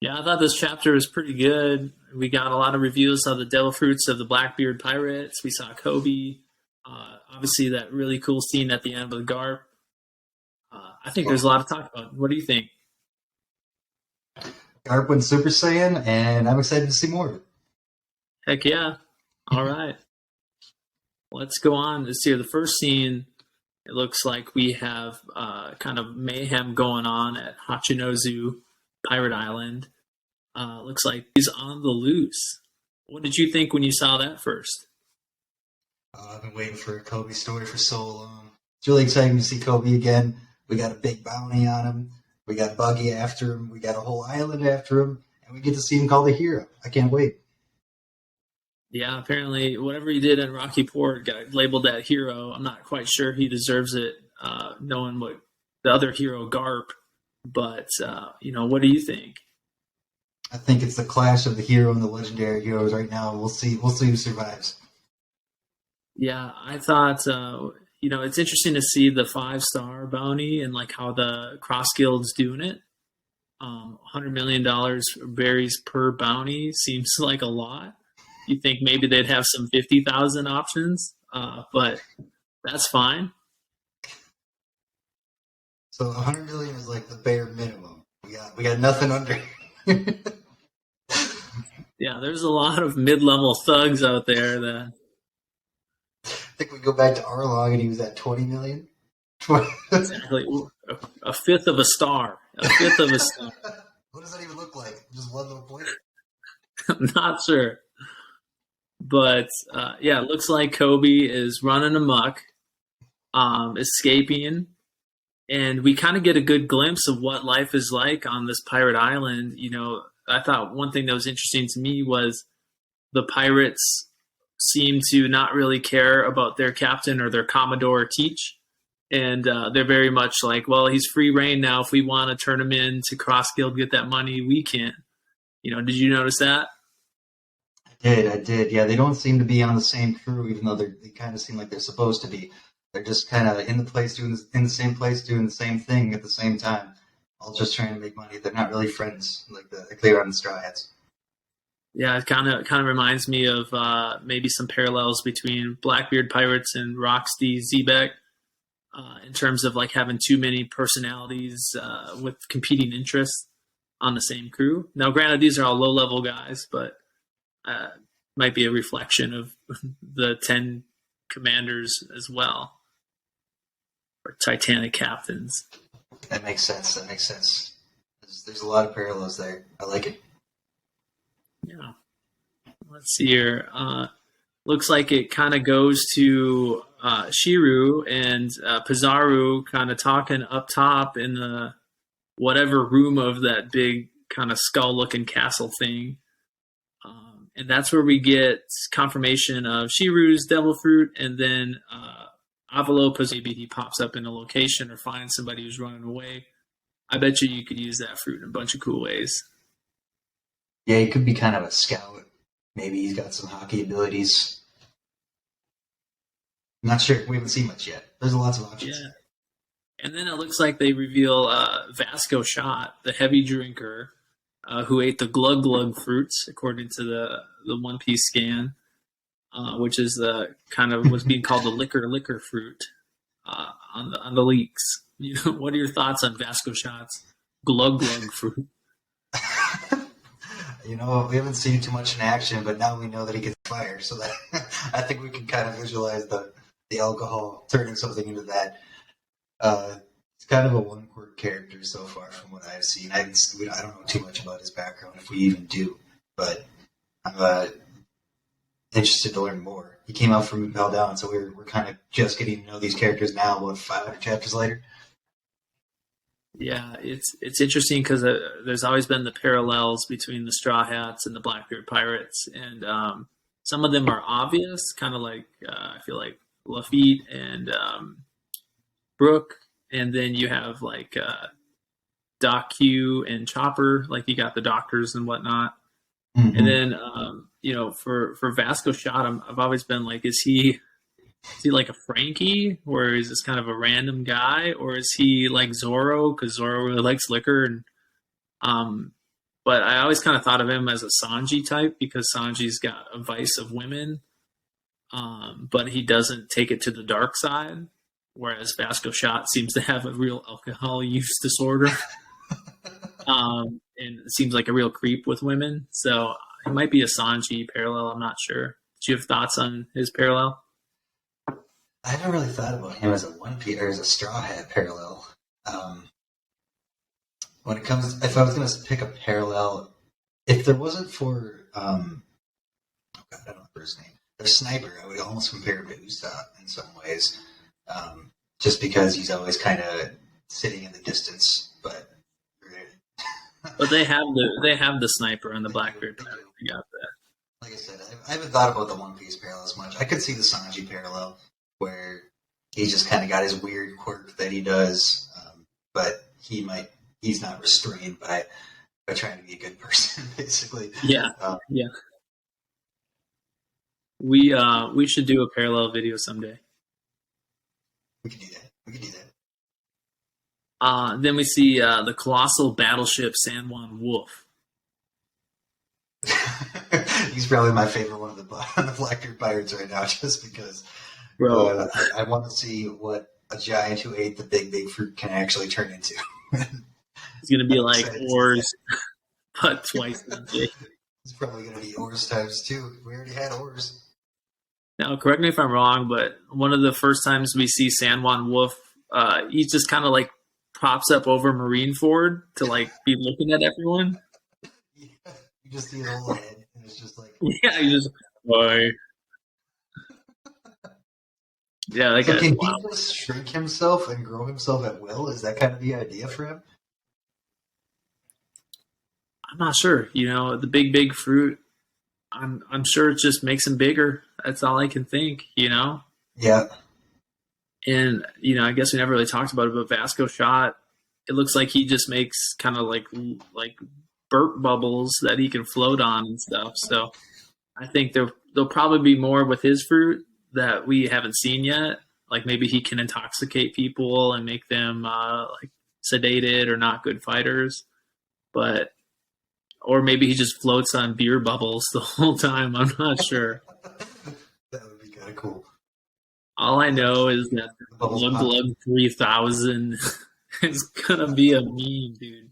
Yeah, I thought this chapter was pretty good. We got a lot of reviews of the Devil Fruits of the Blackbeard Pirates. We saw Kobe. Obviously, that really cool scene at the end with Garp. I think there's a lot to talk about. What do you think? Garp went Super Saiyan, and I'm excited to see more of it. Heck yeah. All right. Let's go on. This here, the first scene, it looks like we have kind of mayhem going on at Hachinozu Pirate Island. Looks like he's on the loose. What did you think when you saw that first? I've been waiting for a Kobe story for so long. It's really exciting to see Kobe again. We got a big bounty on him. We got Buggy after him. We got a whole island after him. And we get to see him called a hero. I can't wait. Yeah, apparently whatever he did in Rocky Port got labeled that hero. I'm not quite sure he deserves it, knowing what the other hero Garp. But what do you think? I think it's the clash of the hero and the legendary heroes right now. We'll see. We'll see who survives. Yeah, I thought it's interesting to see the 5-star bounty and like how the Cross Guild's doing it. $100 million berries per bounty seems like a lot. You think maybe they'd have some 50,000 options, but that's fine. So 100 million is like the bare minimum. We got nothing under. Yeah, there's a lot of mid-level thugs out there that. I think we go back to Arlong and he was at 20 million. Exactly, a fifth of a star. A fifth of a star. What does that even look like? Just one little point? I'm not sure. But it looks like Kobe is running amok, escaping, and we kind of get a good glimpse of what life is like on this pirate island. I thought one thing that was interesting to me was the pirates seem to not really care about their captain or their commodore Teach, and they're very much like, well, he's free reign now. If we want to turn him in to Cross Guild, get that money, we can. Did you notice that? I did. Yeah, they don't seem to be on the same crew, even though they kind of seem like they're supposed to be. They're just kind of in the same place doing the same thing at the same time, all just trying to make money. They're not really friends like they are on the Straw Hats. Yeah, it kind of reminds me of maybe some parallels between Blackbeard Pirates and Roxy Zebek in terms of like having too many personalities with competing interests on the same crew. Now, granted, these are all low-level guys, but might be a reflection of the 10 commanders as well, or Titanic captains. That makes sense. There's a lot of parallels there. I like it. Yeah. Let's see here. Looks like it kind of goes to Shiru and Pizarro kind of talking up top in the whatever room of that big kind of skull-looking castle thing. And that's where we get confirmation of Shiru's devil fruit, and then Avalopos, maybe he pops up in a location or finds somebody who's running away. I bet you could use that fruit in a bunch of cool ways. Yeah, he could be kind of a scout. Maybe he's got some hockey abilities. I'm not sure. We haven't seen much yet. There's lots of options. Yeah. And then it looks like they reveal Vasco Shot, the heavy drinker, who ate the glug glug fruits, according to the One Piece scan, which is the kind of what's being called the liquor fruit on the leaks. What are your thoughts on Vasco Shot's glug glug fruit? We haven't seen too much in action, but now we know that he gets fire, so that I think we can kind of visualize the alcohol turning something into that. It's kind of a one-quirk character so far from what I've seen. I don't know too much about his background, if we even do, but I'm interested to learn more. He came out from Impel Down, so we're kind of just getting to know these characters now, 500 chapters later? Yeah, it's interesting because there's always been the parallels between the Straw Hats and the Blackbeard Pirates, and some of them are obvious, kind of like I feel like Lafitte and Brooke, and then you have like Doc Q and Chopper, like you got the doctors and whatnot, and then for Vasco Shot, I've always been like, is he like a Frankie, or is this kind of a random guy, or is he like Zoro because Zoro really likes liquor? And but I always kind of thought of him as a Sanji type because Sanji's got a vice of women, but he doesn't take it to the dark side. Whereas Vasco Shot seems to have a real alcohol use disorder, and it seems like a real creep with women. So it might be a Sanji parallel. I'm not sure. Do you have thoughts on his parallel? I haven't really thought about him as a One Piece or as a Straw Hat parallel. When it comes, if I was going to pick a parallel, if there wasn't for, oh God, I don't remember his name, the sniper, I would almost compare him to Usopp in some ways, just because he's always kind of sitting in the distance. But they have the sniper on the Blackbeard. You got that. Like I said, I haven't thought about the One Piece parallel as much. I could see the Sanji parallel where he just kind of got his weird quirk that he does, but he's not restrained by trying to be a good person, basically. Yeah, yeah. We should do a parallel video someday. We can do that. Then we see the colossal battleship San Juan Wolf. He's probably my favorite one of the Blackbeard Pirates right now, just because I want to see what a giant who ate the big fruit can actually turn into. It's going to be like Oars, but twice as big. It's probably going to be Oars times 2. We already had Oars. Now, correct me if I'm wrong, but one of the first times we see San Juan Wolf, he just kind of like pops up over Marineford to like be looking at everyone. Yeah, you just see his whole head, and it's just like, yeah, you just why. Yeah, like so can he just shrink himself and grow himself at will? Is that kind of the idea for him? I'm not sure. You know, the big fruit. I'm sure it just makes him bigger. That's all I can think. You know. Yeah. And you know, I guess we never really talked about it, but Vasco Shot. It looks like he just makes kind of like burp bubbles that he can float on and stuff. So I think there'll probably be more with his fruit that we haven't seen yet. Like maybe he can intoxicate people and make them like sedated or not good fighters. Or maybe he just floats on beer bubbles the whole time. I'm not sure. That would be kind of cool. All I know is that Glug 3000 is going to be a meme, dude.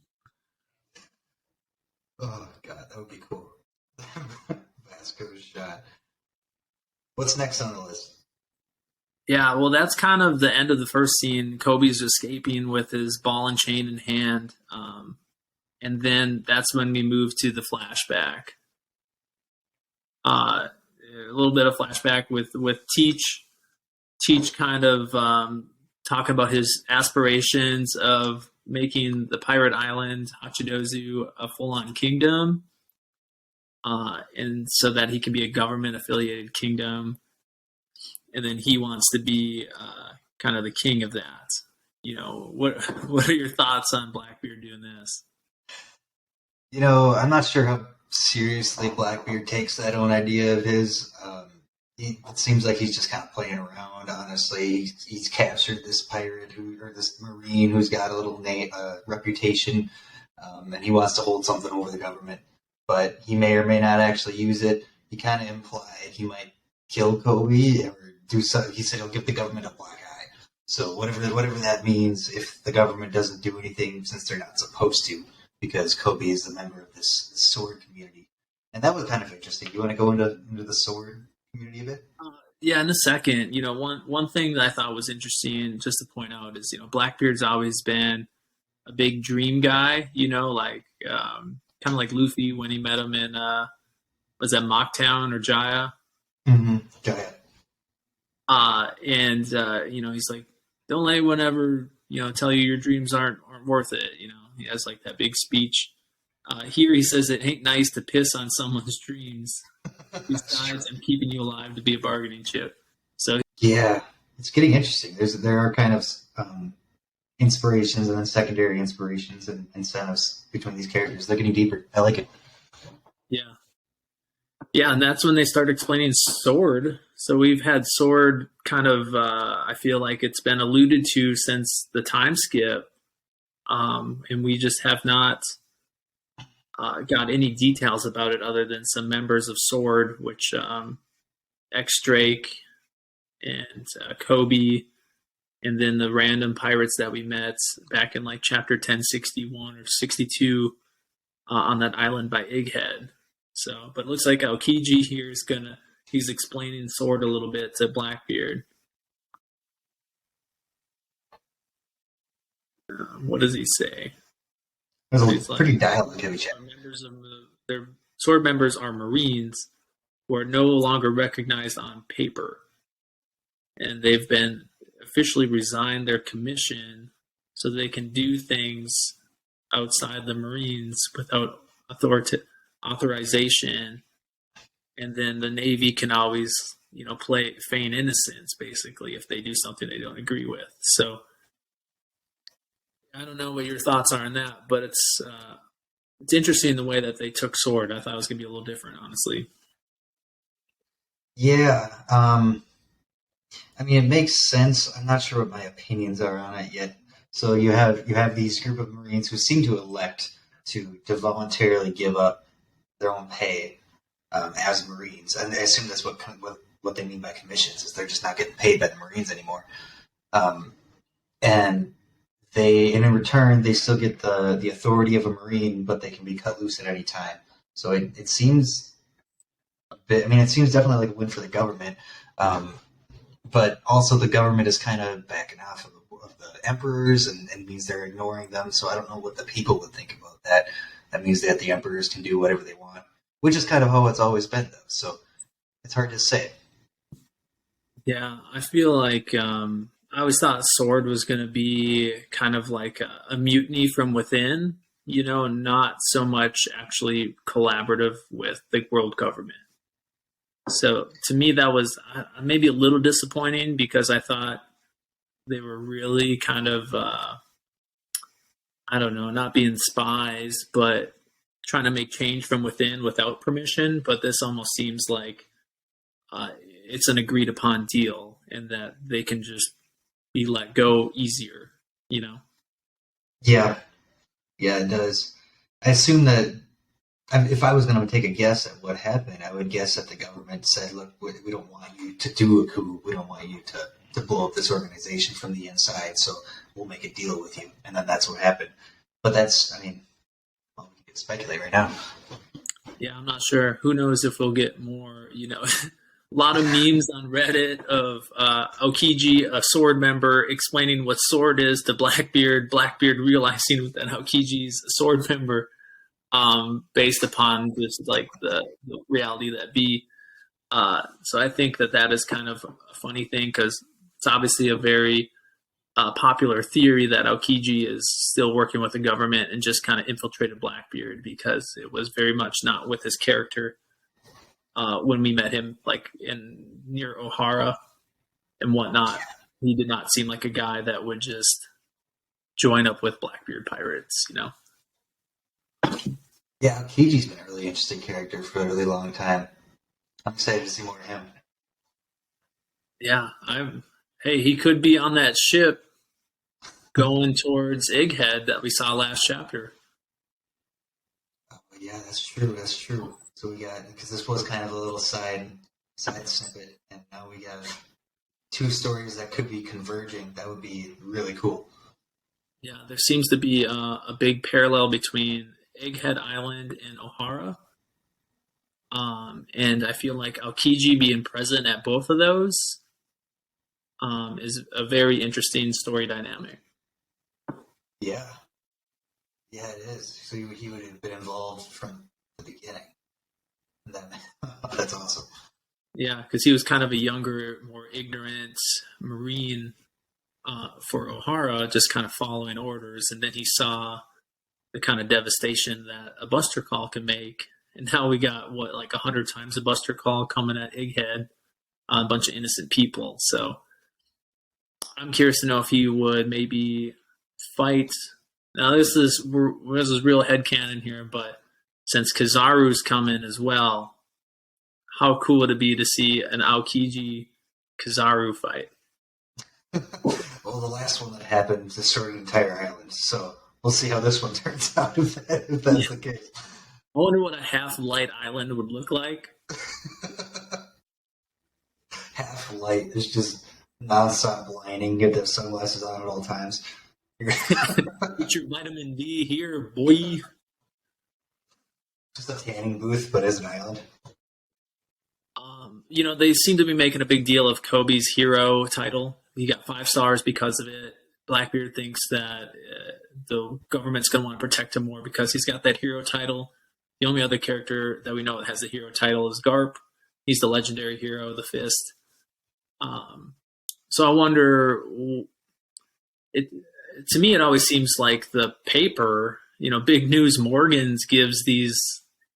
Oh, God, that would be cool. Vasco's Shot. What's next on the list? Yeah, well, that's kind of the end of the first scene. Kobe's escaping with his ball and chain in hand. And then that's when we move to the flashback. A little bit of flashback with Teach. Teach kind of talking about his aspirations of making the pirate island, Hachidozu, a full-on kingdom. And so that he can be a government-affiliated kingdom. And then he wants to be kind of the king of that. You know, what are your thoughts on Blackbeard doing this? You know, I'm not sure how seriously Blackbeard takes that own idea of his. It seems like he's just kind of playing around, honestly. He's captured this pirate or this marine who's got a little reputation, and he wants to hold something over the government. But he may or may not actually use it. He kind of implied he might kill Kobe or do something. He said he'll give the government a black eye. So whatever that means, if the government doesn't do anything since they're not supposed to, because Kobe is a member of this sword community. And that was kind of interesting. You want to go into the sword community a bit? Yeah, in a second. You know, one thing that I thought was interesting just to point out is, you know, Blackbeard's always been a big dream guy, you know, like kind of like Luffy when he met him in, was that Mocktown or Jaya? Mm-hmm. Jaya. You know, he's like, don't let anyone ever, you know, tell you your dreams aren't worth it, you know. He has like that big speech. Here he says it ain't nice to piss on someone's dreams. Besides, I'm keeping you alive to be a bargaining chip. So yeah, it's getting interesting. There are kind of inspirations and then secondary inspirations and incentives between these characters. They're getting deeper. I like it. Yeah, and that's when they start explaining Sword. So we've had Sword kind of, I feel like it's been alluded to since the time skip. And we just have not got any details about it other than some members of Sword, which X Drake and Kobe, and then the random pirates that we met back in like chapter 1061 or 62 on that island by Egghead. So, but it looks like Aokiji here is he's explaining Sword a little bit to Blackbeard. What does he say? There's a pretty dialogue heavy chat. Their Sword members are Marines who are no longer recognized on paper, and they've been officially resigned their commission so they can do things outside the Marines without authorization, and then the Navy can always, feign innocence basically if they do something they don't agree with. So I don't know what your thoughts are on that, but it's interesting the way that they took Sword. I thought it was going to be a little different, honestly. Yeah, I mean, it makes sense. I'm not sure what my opinions are on it yet. So you have these group of Marines who seem to elect to voluntarily give up their own pay as Marines, and I assume that's what they mean by commissions, is they're just not getting paid by the Marines anymore. And in return, they still get the authority of a Marine, but they can be cut loose at any time. So it seems a bit. I mean, it seems definitely like a win for the government. But also the government is kind of backing off of the emperors and means they're ignoring them. So I don't know what the people would think about that. That means that the emperors can do whatever they want, which is kind of how it's always been, though. So it's hard to say. Yeah, I feel like I always thought Sword was going to be kind of like a mutiny from within, not so much actually collaborative with the world government. So to me, that was maybe a little disappointing because I thought they were really kind of, not being spies, but trying to make change from within without permission. But this almost seems like it's an agreed upon deal and that they can just be let go easier, Yeah, it does. I assume that if I was going to take a guess at what happened, I would guess that the government said, look, we don't want you to do a coup. We don't want you to blow up this organization from the inside, so we'll make a deal with you. And then that's what happened. But we can speculate right now. Yeah, I'm not sure. Who knows if we'll get more, a lot of memes on Reddit of Aokiji, a Sword member, explaining what Sword is to Blackbeard, Blackbeard realizing that Aokiji's a Sword member. Based upon just like the reality that be. So I think that is kind of a funny thing because it's obviously a very popular theory that Aokiji is still working with the government and just kind of infiltrated Blackbeard because it was very much not with his character when we met him like near Ohara and whatnot. He did not seem like a guy that would just join up with Blackbeard pirates, Yeah, Kiji's been a really interesting character for a really long time. I'm excited to see more of him. Yeah, he could be on that ship going towards Egghead that we saw last chapter. Oh, yeah, that's true. So we got, because this was kind of a little side snippet, and now we got two stories that could be converging. That would be really cool. Yeah, there seems to be a big parallel between Egghead Island and Ohara. And I feel like Aokiji being present at both of those is a very interesting story dynamic. Yeah. Yeah, it is. So he would have been involved from the beginning. That's awesome. Yeah, because he was kind of a younger, more ignorant Marine for Ohara, just kind of following orders. And then he saw the kind of devastation that a Buster Call can make. And now we got, 100 times a Buster Call coming at Egghead on a bunch of innocent people. So I'm curious to know if he would maybe fight. Now, this is real headcanon here, but since Kizaru's coming as well, how cool would it be to see an Aokiji Kizaru fight? Well, the last one that happened destroyed an entire island, so we'll see how this one turns out if that's the case. I wonder what a half light island would look like. Half light is just nonstop blinding. Get those sunglasses on at all times. Get your vitamin D here, boy. Just a tanning booth, but as an island. They seem to be making a big deal of Kobe's hero title. He got 5 stars because of it. Blackbeard thinks that the government's going to want to protect him more because he's got that hero title. The only other character that we know that has the hero title is Garp. He's the legendary hero, the Fist. So I wonder, to me, it always seems like the paper, Big News Morgans gives these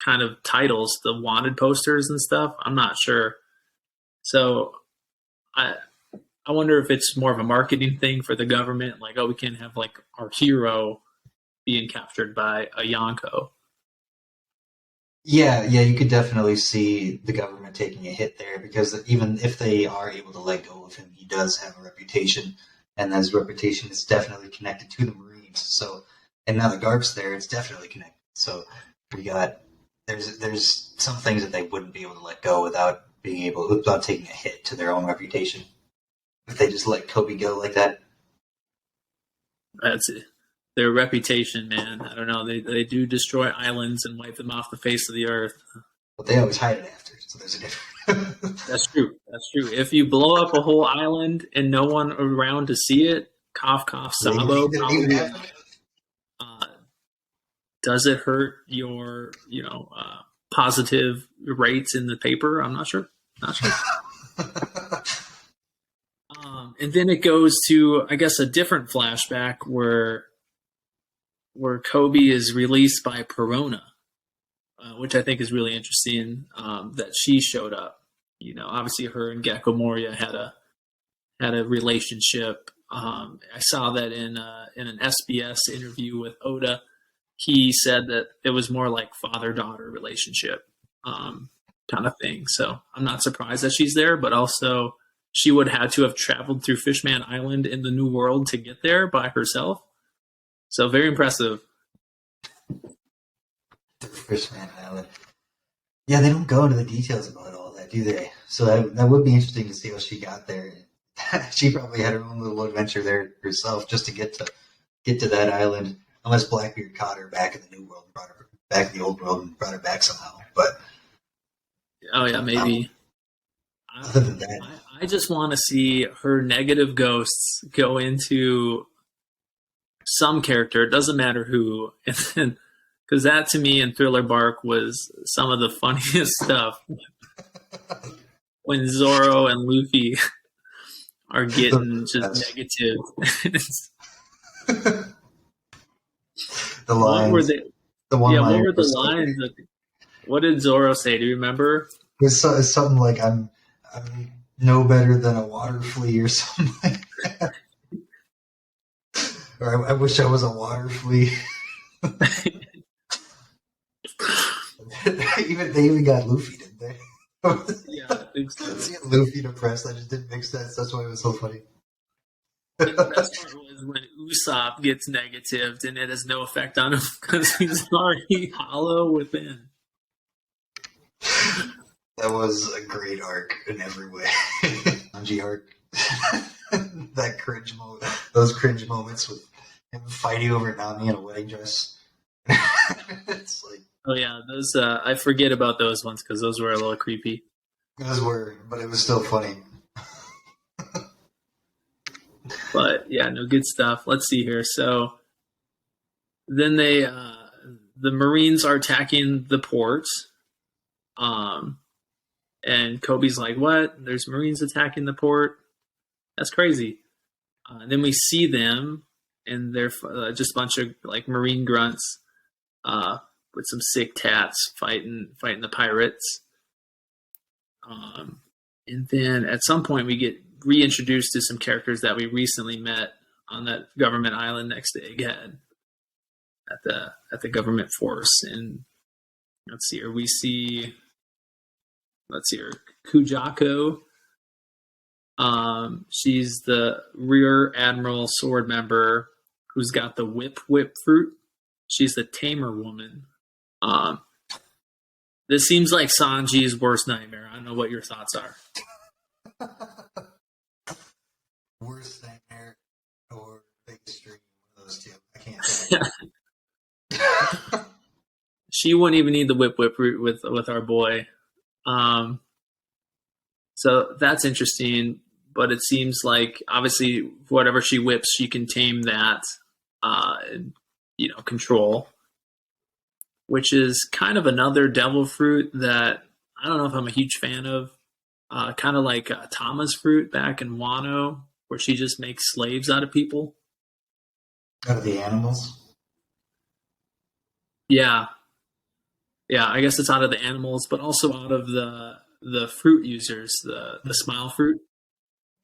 kind of titles, the wanted posters and stuff. I'm not sure. So I wonder if it's more of a marketing thing for the government, like, oh, we can't have like our hero being captured by a Yonko. Yeah, you could definitely see the government taking a hit there because even if they are able to let go of him, he does have a reputation, and his reputation is definitely connected to the Marines. So, and now the Garp's there, it's definitely connected. So there's some things that they wouldn't be able to let go without taking a hit to their own reputation if they just let Kobe go like that. That's it. Their reputation, man. I don't know. They do destroy islands and wipe them off the face of the earth. But they always hide it after, so there's a difference. That's true. If you blow up a whole island and no one around to see it, cough, cough, Sabo. Does it hurt your, positive rates in the paper? I'm not sure. And then it goes to, I guess, a different flashback where Kobe is released by Perona, which I think is really interesting. That she showed up. Obviously, her and Gecko Moria had a relationship. I saw that in an SBS interview with Oda. He said that it was more like father-daughter relationship kind of thing. So I'm not surprised that she's there, but also she would have to have traveled through Fishman Island in the New World to get there by herself. So very impressive. Fishman Island. Yeah, they don't go into the details about all that, do they? So that would be interesting to see how she got there. She probably had her own little adventure there herself just to get to that island. Unless Blackbeard caught her back in the New World, brought her back in the Old World, and brought her back somehow. But oh yeah, maybe. Other than that, I just want to see her negative ghosts go into some character. It doesn't matter who, and then because that to me in Thriller Bark was some of the funniest stuff. When Zoro and Luffy are getting just negative. The lines. What were the lines? What did Zoro say? Do you remember? It's something like I'm no better than a water flea or something like that. Or I wish I was a water flea. They even got Luffy, didn't they? Yeah, I think so. Seeing Luffy depressed, that just didn't make sense. That's why it was so funny. The best part was when Usopp gets negatived and it has no effect on him because he's already hollow within. That was a great arc in every way. Sanji arc. That cringe moment. Those cringe moments with him fighting over Nami in a wedding dress. It's like, oh yeah, those I forget about those ones because those were a little creepy. Those were, but it was still funny. But yeah, no, good stuff. Let's see here. So then the Marines are attacking the port. And Kobe's like, what? There's Marines attacking the port? That's crazy. And then we see them, and they're just a bunch of like Marine grunts with some sick tats fighting the pirates. And then at some point we get reintroduced to some characters that we recently met on that government island next to Egghead at the government force. And let's see here, Kujako. She's the rear admiral sword member who's got the whip fruit. She's the tamer woman. This seems like Sanji's worst nightmare. I don't know what your thoughts are. Worst nightmare or biggest dream? One of those two. I can't say. She wouldn't even need the whip route with our boy. So that's interesting. But it seems like obviously whatever she whips, she can tame that, control. Which is kind of another devil fruit that I don't know if I'm a huge fan of. Kind of like Tama's fruit back in Wano, where she just makes slaves out of people. Out of the animals? Yeah. Yeah, I guess it's out of the animals, but also out of the fruit users, the smile fruit.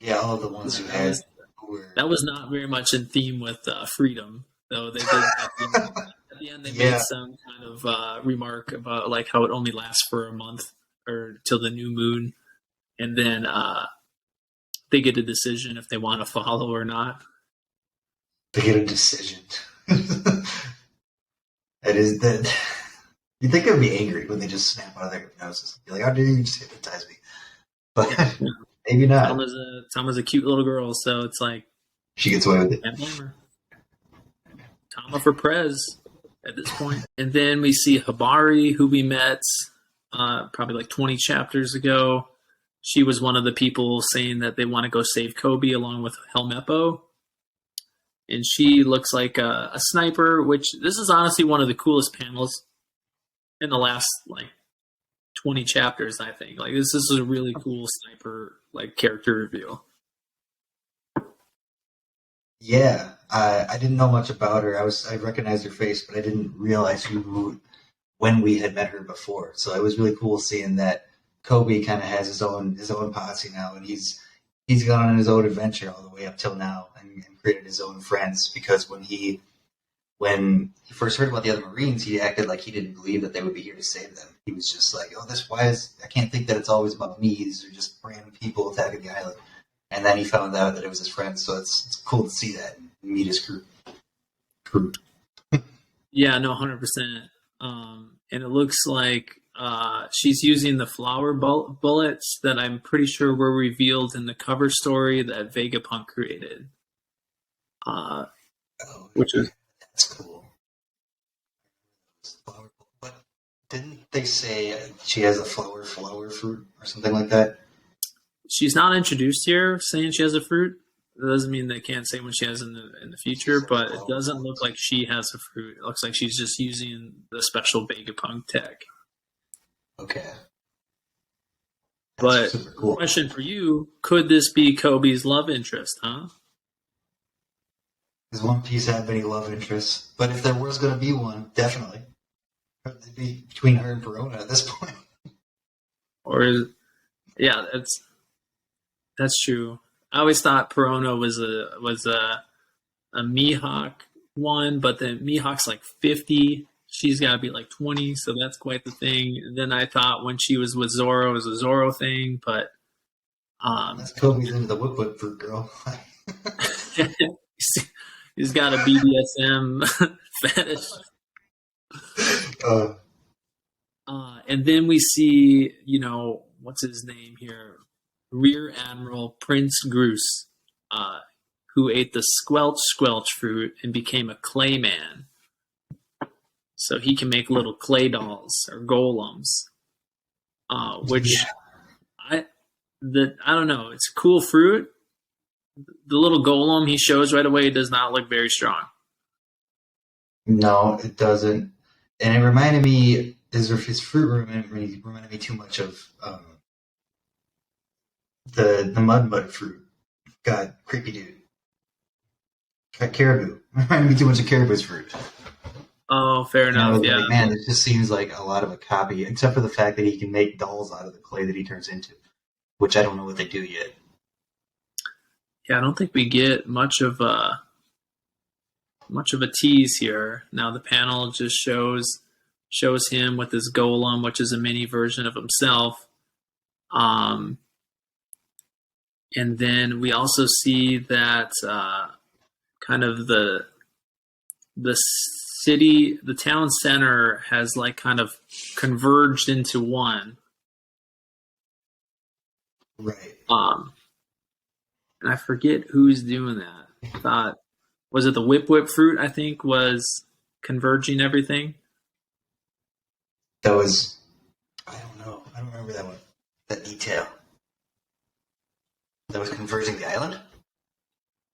Yeah, all of the ones who had. That was not very much in theme with freedom, though. They did at the end they made some kind of remark about like how it only lasts for a month or till the new moon, and then they get a decision if they want to follow or not. They get a decision. That is that. You'd think they'd be angry when they just snap out of their hypnosis. Be like, "How dare you just hypnotize me?" But maybe not. Tama's a cute little girl, so it's like she gets away with it. Can't blame her. Tama for Prez at this point. And then we see Hibari, who we met probably like 20 chapters ago. She was one of the people saying that they want to go save Kobe along with Helmeppo. And she looks like a sniper, which this is honestly one of the coolest panels in the last like 20 chapters, I think. Like this is a really cool sniper like character reveal. Yeah, I didn't know much about her. I recognized her face, but I didn't realize when we had met her before. So it was really cool seeing that Kobe kind of has his own posse now, and he's gone on his own adventure all the way up till now, and created his own friends. Because when he first heard about the other Marines, he acted like he didn't believe that they would be here to save them. He was just like, "Oh, I can't think that it's always about me. These are just random people attacking the island." And then he found out that it was his friend, so it's cool to see that and meet his crew. Yeah, no, 100%. And it looks like she's using the flower bullets that I'm pretty sure were revealed in the cover story that Vegapunk created. Which is that's cool. But didn't they say she has a flower fruit or something like that? She's not introduced here saying she has a fruit. That doesn't mean they can't say when she has in the future, but it doesn't look like she has a fruit. It looks like she's just using the special Vegapunk tech. Okay. But super cool. Question for you, could this be Kobe's love interest, huh? Does One Piece have any love interests? But if there was going to be one, definitely. It'd be between her and Perona at this point. That's true. I always thought Perona was a Mihawk one, but then Mihawk's like 50. She's got to be like 20, so that's quite the thing. And then I thought when she was with Zoro, it was a Zoro thing, but that's Kobe's into the whip fruit girl. He's got a BDSM fetish. And then we see, what's his name here? Rear Admiral Prince Groose, who ate the squelch fruit and became a clay man. So he can make little clay dolls or golems, which I don't know. It's a cool fruit. The little golem he shows right away does not look very strong. No, it doesn't. And it reminded me, his fruit reminded me too much of the mud fruit. God, creepy dude. Caribou. Reminded me too much of Caribou's fruit. Oh, fair enough. Yeah, like, man, it just seems like a lot of a copy, except for the fact that he can make dolls out of the clay that he turns into, which I don't know what they do yet. Yeah, I don't think we get much of a tease here. Now the panel just shows him with his golem, which is a mini version of himself. And then we also see that kind of the city, the town center has like kind of converged into one. Right. And I forget who's doing that. I thought, was it the Whip Whip fruit? I think was converging everything. That was, I don't know. I don't remember that one. That detail. That was converging the island?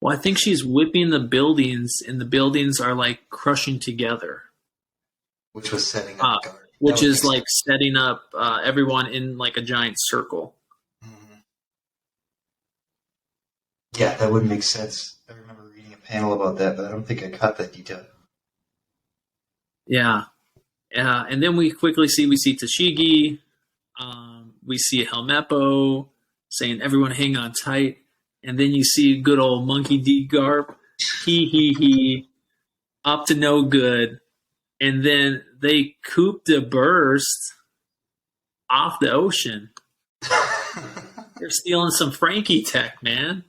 Well, I think she's whipping the buildings, and the buildings are like crushing together. Which was setting up guard. Which is like setting up everyone in like a giant circle. Mm-hmm. Yeah, that would make sense. I remember reading a panel about that, but I don't think I caught that detail. Yeah. And then we see Tashigi. We see Helmeppo saying, everyone hang on tight. And then you see good old Monkey D. Garp. He. Up to no good. And then they coup de burst off the ocean. They're stealing some Frankie tech, man.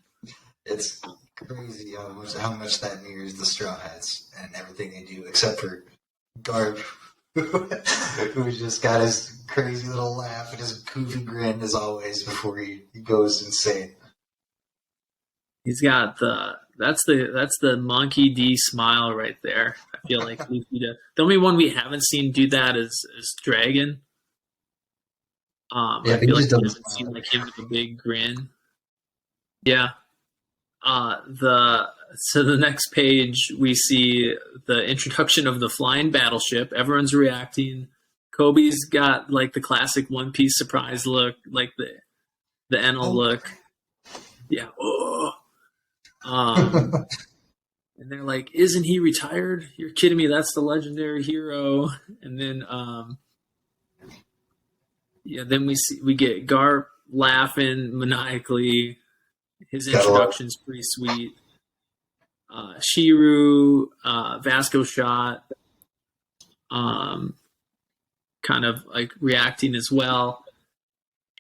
It's crazy how much that mirrors the Straw Hats and everything they do, except for Garp, who's just got his crazy little laugh and his goofy grin as always before he goes insane. He's got that's the Monkey D smile right there. I feel like Luffy does. The only one we haven't seen do that is Dragon. I feel like we haven't seen like him with a big grin. Yeah. The next page we see the introduction of the flying battleship. Everyone's reacting. Kobe's got like the classic One Piece surprise look, like the Enel look. Yeah. Oh. And they're like, "Isn't he retired? You're kidding me? That's the legendary hero." And then, then we get Garp laughing maniacally. His introduction's pretty sweet. Shiru, Vasco Shot, kind of like reacting as well.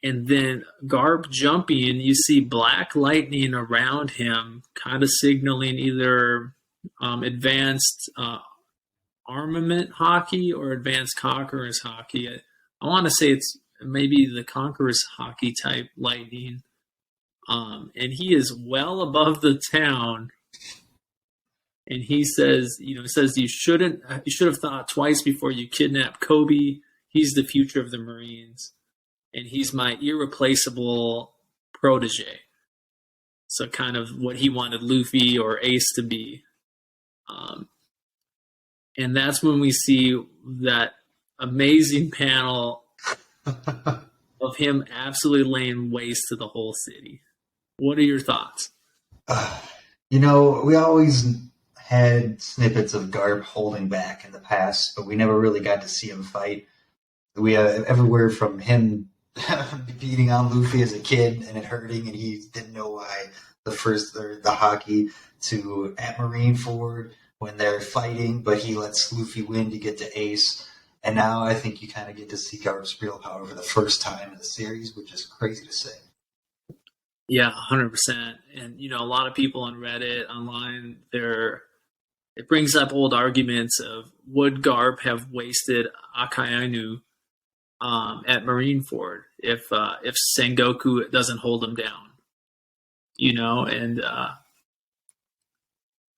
And then Garp jumping, you see black lightning around him, kind of signaling either advanced armament hockey or advanced conquerors hockey. I want to say it's maybe the conquerors hockey type lightning. And he is well above the town. And he says, you should have thought twice before you kidnapped Kobe. He's the future of the Marines. And he's my irreplaceable protege. So kind of what he wanted Luffy or Ace to be. And that's when we see that amazing panel of him absolutely laying waste to the whole city. What are your thoughts? We always had snippets of Garp holding back in the past, but we never really got to see him fight. We everywhere from him beating on Luffy as a kid and it hurting, and he didn't know why. The hockey to at Marineford when they're fighting, but he lets Luffy win to get to Ace. And now I think you kind of get to see Garp's real power for the first time in the series, which is crazy to say. Yeah, 100%. And, a lot of people on Reddit, online, it brings up old arguments of would Garp have wasted Akainu at Marineford if Sengoku doesn't hold him down? And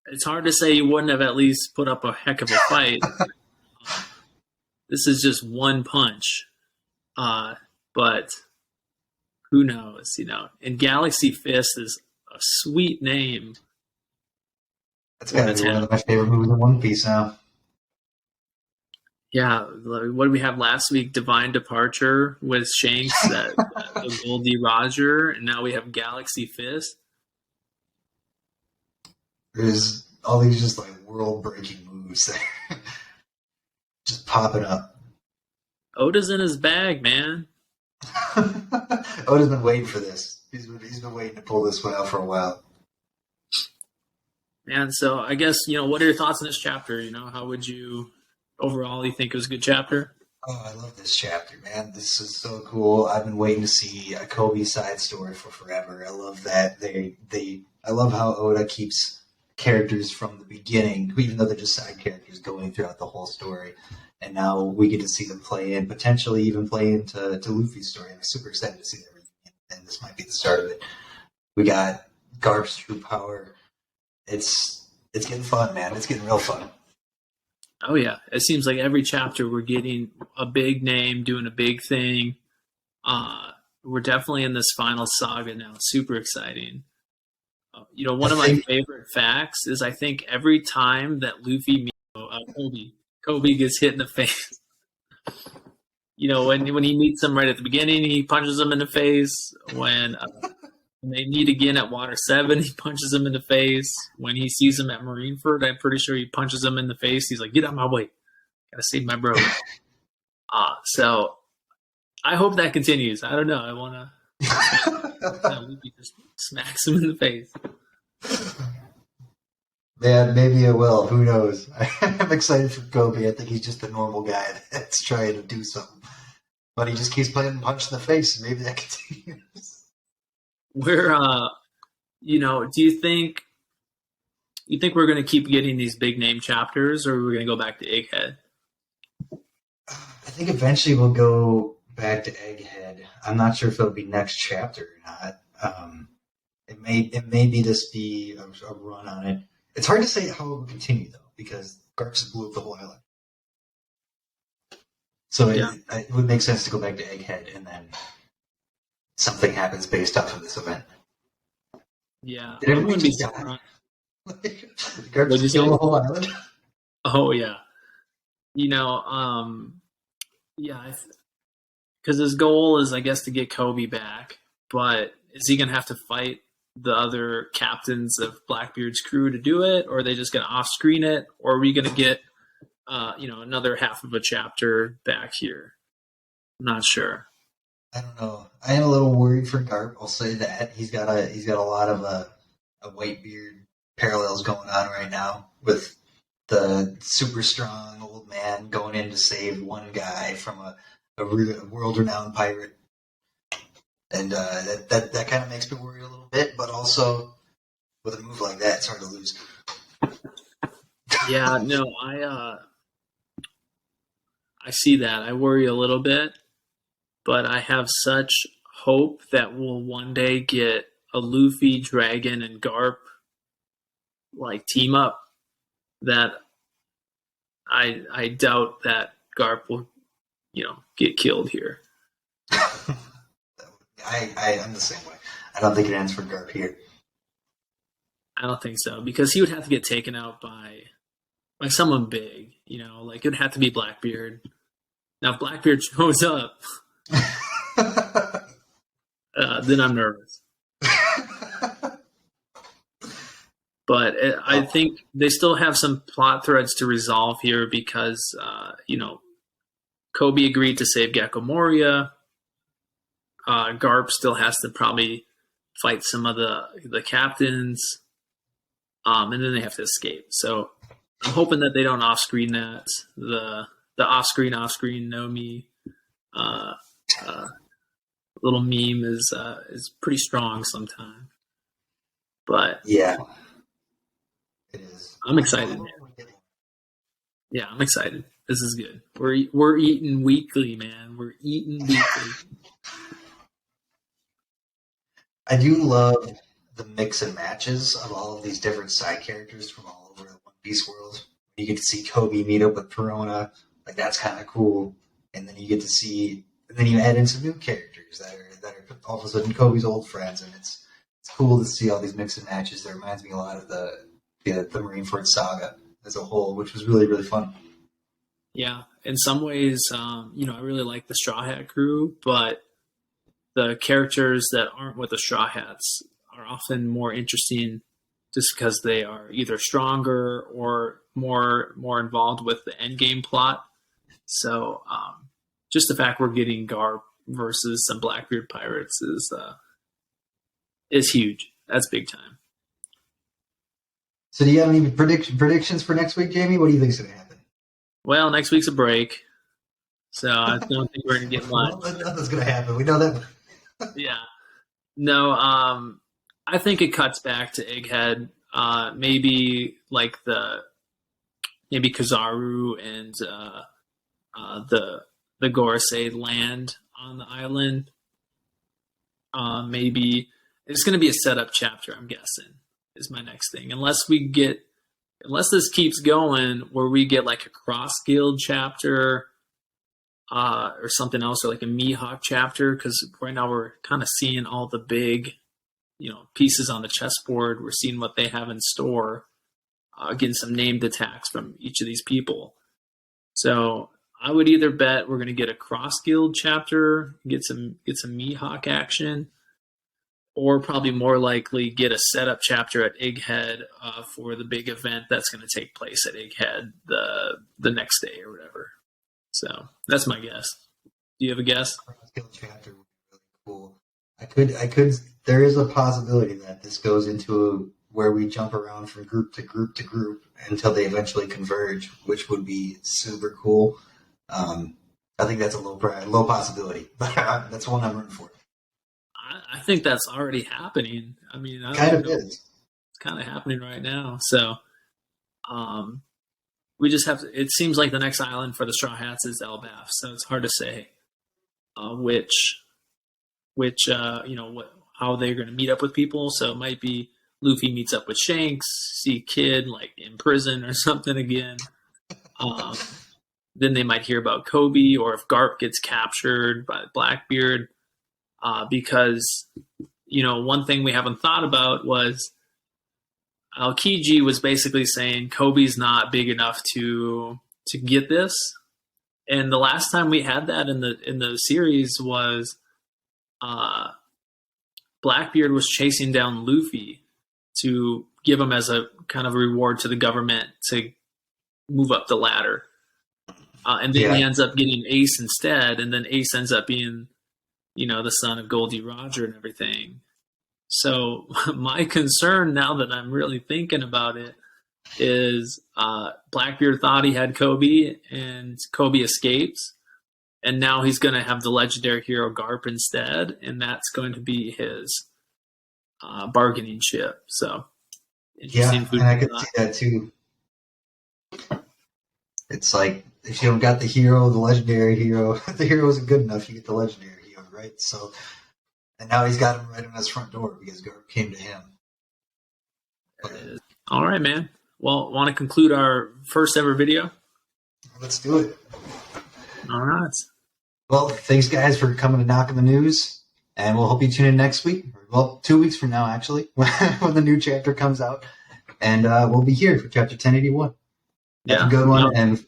it's hard to say he wouldn't have at least put up a heck of a fight. This is just one punch. But who knows, And Galaxy Fist is a sweet name. That's got to be one of my favorite movies in One Piece now. Yeah, what did we have last week? Divine Departure with Shanks, the Goldie Roger, and now we have Galaxy Fist. There's all these just like world-breaking moves just popping up. Oda's in his bag, man. Oda's been waiting for this. He's been waiting to pull this one out for a while. Man, so I guess, what are your thoughts on this chapter? How would you, overall, you think it was a good chapter? Oh, I love this chapter, man. This is so cool. I've been waiting to see a Kobe side story for forever. I love that. I love how Oda keeps characters from the beginning, even though they're just side characters going throughout the whole story. And now we get to see them play in, potentially even play into Luffy's story. I'm super excited to see that reunion, and this might be the start of it. We got Garp's true power. It's getting fun, man. It's getting real fun. Oh yeah, it seems like every chapter we're getting a big name doing a big thing. We're definitely in this final saga now. Super exciting. One of my favorite facts is I think every time that Luffy, Kobe gets hit in the face. When he meets him right at the beginning, he punches him in the face. When they meet again at Water 7, he punches him in the face. When he sees him at Marineford, I'm pretty sure he punches him in the face. He's like, "Get out of my way. Gotta save my bro." So I hope that continues. I don't know. I want to Luffy just smacks him in the face. Man, maybe it will. Who knows? I'm excited for Kobe. I think he's just a normal guy that's trying to do something. But he just keeps playing punch in the face. Maybe that continues. Where, do you think we're going to keep getting these big name chapters, or are we going to go back to Egghead? I think eventually we'll go back to Egghead. I'm not sure if it'll be next chapter or not. It may be just be a run on it. It's hard to say how it will continue though, because Garp just blew up the whole island. So it would make sense to go back to Egghead, and then something happens based off of this event. Yeah, did everyone just die? Garp just killed the whole island. Oh yeah, because his goal is, I guess, to get Kobe back, but is he gonna have to fight the other captains of Blackbeard's crew to do it, or are they just going to off-screen it, or are we going to get, another half of a chapter back here? I'm not sure. I don't know. I am a little worried for Garp. I'll say that he's got a lot of a Whitebeard parallels going on right now with the super strong old man going in to save one guy from a world-renowned pirate. And that kind of makes me worry a little bit, but also with a move like that, it's hard to lose. Yeah, no, I see that. I worry a little bit, but I have such hope that we'll one day get a Luffy, Dragon, and Garp team up that I doubt that Garp will, get killed here. I'm the same way. I don't think it ends for Garp here. I don't think so, because he would have to get taken out by someone big. It would have to be Blackbeard. Now, if Blackbeard shows up, then I'm nervous. But I think they still have some plot threads to resolve here because, Kobe agreed to save Gecko Moria. Garp still has to probably fight some of the captains, and then they have to escape. So I'm hoping that they don't off-screen that. The off-screen Nomi little meme is pretty strong sometimes. But yeah, it is. I'm excited, man. Yeah, I'm excited. This is good. We're eating weekly, man. We're eating weekly. I do love the mix and matches of all of these different side characters from all over the One Piece world. You get to see Kobe meet up with Perona, that's kind of cool. And then you get to see, and then you add in some new characters that are all of a sudden Kobe's old friends, and it's cool to see all these mix and matches. That reminds me a lot of the Marineford saga as a whole, which was really, really fun. Yeah, in some ways, I really like the Straw Hat crew, but the characters that aren't with the Straw Hats are often more interesting just because they are either stronger or more involved with the endgame plot. So just the fact we're getting Garp versus some Blackbeard pirates is huge. That's big time. So do you have any predictions for next week, Jamie? What do you think is going to happen? Well, next week's a break, so I don't think we're going to get much. Nothing's going to happen. We know that. Yeah. No, I think it cuts back to Egghead. maybe like maybe Kizaru and the Gorosei land on the island. Maybe it's going to be a setup chapter, I'm guessing, is my next thing. Unless this keeps going where we get like a cross guild chapter or something else, or like a Mihawk chapter, because right now we're kind of seeing all the big, pieces on the chessboard. We're seeing what they have in store, getting some named attacks from each of these people. So I would either bet we're going to get a cross guild chapter, get some Mihawk action, or probably more likely get a setup chapter at Egghead for the big event that's going to take place at Egghead the next day or whatever. So that's my guess. Do you have a guess? Cross-guild chapter would be really cool. I could. There is a possibility that this goes into where we jump around from group to group to group until they eventually converge, which would be super cool. I think that's a low possibility, but that's one I'm rooting for. I think that's already happening. I mean, I Kind don't of know. is. It's kind of happening right now. So, we just have to. It seems like the next island for the Straw Hats is Elbaf, so it's hard to say which how they're going to meet up with people. So it might be Luffy meets up with Shanks, see Kid like in prison or something again. Then they might hear about Kobe, or if Garp gets captured by Blackbeard. Because, one thing we haven't thought about was Aokiji was basically saying Kobe's not big enough to get this. And the last time we had that in the series was Blackbeard was chasing down Luffy to give him as a kind of reward to the government to move up the ladder. And then he ends up getting Ace instead, and then Ace ends up being the son of Goldie Roger and everything. So my concern now that I'm really thinking about it is Blackbeard thought he had Kobe, and Kobe escapes, and now he's going to have the legendary hero Garp instead, and that's going to be his bargaining chip. So and I could see that too. It's like, if you don't got the hero, the legendary hero, if the hero isn't good enough, you get the legendary hero, right? So, and now he's got him right on his front door because Garp came to him. All right, man. Well, want to conclude our first ever video? Let's do it. All right. Well, thanks, guys, for coming to Knock on the News, and we'll hope you tune in next week. Well, 2 weeks from now, actually, when the new chapter comes out, and we'll be here for chapter 1081. That's a good one, and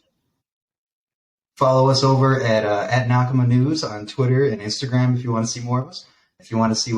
follow us over at Nakama News on Twitter and Instagram if you want to see more of us. If you want to see